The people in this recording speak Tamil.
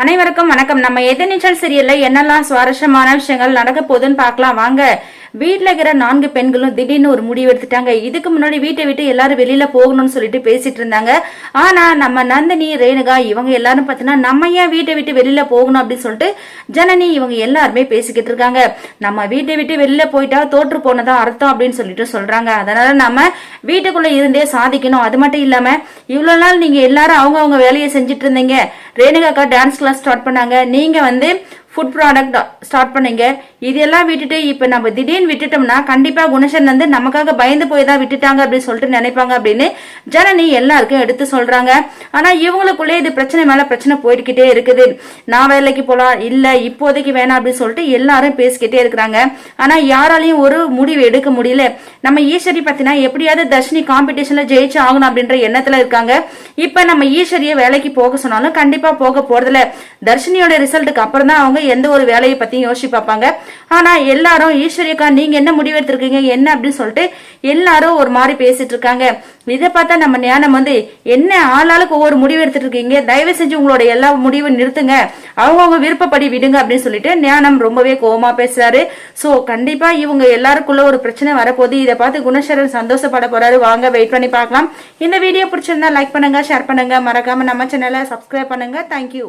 அனைவருக்கும் வணக்கம். நம்ம எதிர்நீச்சல் சீரியல்ல என்னெல்லாம் சுவாரஸ்யமான விஷயங்கள் நடக்க போகுதுன்னு பார்க்கலாம் வாங்க. வீட்டுல இருக்கிற 4 பெண்களும் திடீர்னு ஒரு முடிவு எடுத்துட்டாங்க. இதுக்கு முன்னாடி வீட்டை விட்டு எல்லாரும் வெளியில போகணும்னு சொல்லிட்டு பேசிட்டு இருந்தாங்க. ஆனா நம்ம நந்தினி, ரேணுகா இவங்க எல்லாரும் பாத்தீங்கன்னா நம்ம ஏன் வீட்டை விட்டு வெளியில போகணும் அப்படின்னு சொல்லிட்டு ஜனனி இவங்க எல்லாருமே பேசிக்கிட்டு இருக்காங்க. நம்ம வீட்டை விட்டு வெளியில போயிட்டா தோற்று போனதா அர்த்தம் அப்படின்னு சொல்லிட்டு சொல்றாங்க. அதனால நம்ம வீட்டுக்குள்ள இருந்தே சாதிக்கணும். அது மட்டும் இல்லாம இவ்வளவு நாள் நீங்க எல்லாரும் அவங்க வேலையை செஞ்சுட்டு இருந்தீங்க. ரேணுகாக்கா டான்ஸ் கிளாஸ் ஸ்டார்ட் பண்ணாங்க. நீங்க ஃபுட் ப்ராடக்ட் ஸ்டார்ட் பண்ணீங்க. இதெல்லாம் விட்டுட்டு இப்ப நம்ம திடீர்னு விட்டுட்டோம்னா கண்டிப்பா குணசன் நமக்காக பயந்து போய் தான் விட்டுட்டாங்க அப்படின்னு சொல்லிட்டு நினைப்பாங்க அப்படின்னு ஜனனி எல்லாருக்கும் எடுத்து சொல்றாங்க. ஆனா இவங்களுக்குள்ளே இது பிரச்சனை மேல பிரச்சனை போயிட்டுக்கிட்டே இருக்குது. நான் வேலைக்கு போலாம், இல்ல இப்போதைக்கு வேணாம் அப்படின்னு சொல்லிட்டு எல்லாரும் பேசிக்கிட்டே இருக்கிறாங்க. ஆனா யாராலையும் ஒரு முடிவு எடுக்க முடியல. நம்ம ஈஸ்வரி பத்தினா எப்படியாவது தர்ஷினி காம்படிஷன்ல ஜெயிச்சு ஆகணும் அப்படின்ற எண்ணத்துல இருக்காங்க. இப்ப நம்ம ஈஸ்வரிய வேலைக்கு போக சொன்னாலும் கண்டிப்பா போக போறதில்ல. தர்ஷினியோட ரிசல்ட்டுக்கு அப்புறம் தான் அவங்க எந்த ஒரு வேலையை பத்தியும் யோசிச்சு பார்ப்பாங்க. ஆனா எல்லாரும் ஈஸ்வரியக்கா நீங்க என்ன முடிவு எடுத்திருக்கீங்க என்ன அப்படின்னு சொல்லிட்டு எல்லாரும் ஒரு மாதிரி பேசிட்டு இருக்காங்க. இதை பார்த்தா நம்ம ஞானம் என்ன ஆளாளுக்கு ஒவ்வொரு முடிவு எடுத்துட்டு இருக்கீங்க, தயவு செஞ்சு உங்களோட எல்லா முடிவும் நிறுத்துங்க, அவங்க விருப்பப்படி விடுங்க அப்படின்னு சொல்லிட்டு ஞானம் ரொம்பவே கோவமா பேசுறாரு. சோ கண்டிப்பா இவங்க எல்லாருக்குள்ள ஒரு பிரச்சனை வரப்போகுது. இதை பார்த்து குணசரன் சந்தோஷப்பட போறாரு. வாங்க வெயிட் பண்ணி பார்க்கலாம். இந்த வீடியோ பிடிச்சிருந்தா லைக் பண்ணுங்க, ஷேர் பண்ணுங்க, மறக்காம நம்ம சேனலை சப்ஸ்கிரைப் பண்ணுங்க. தேங்க்யூ.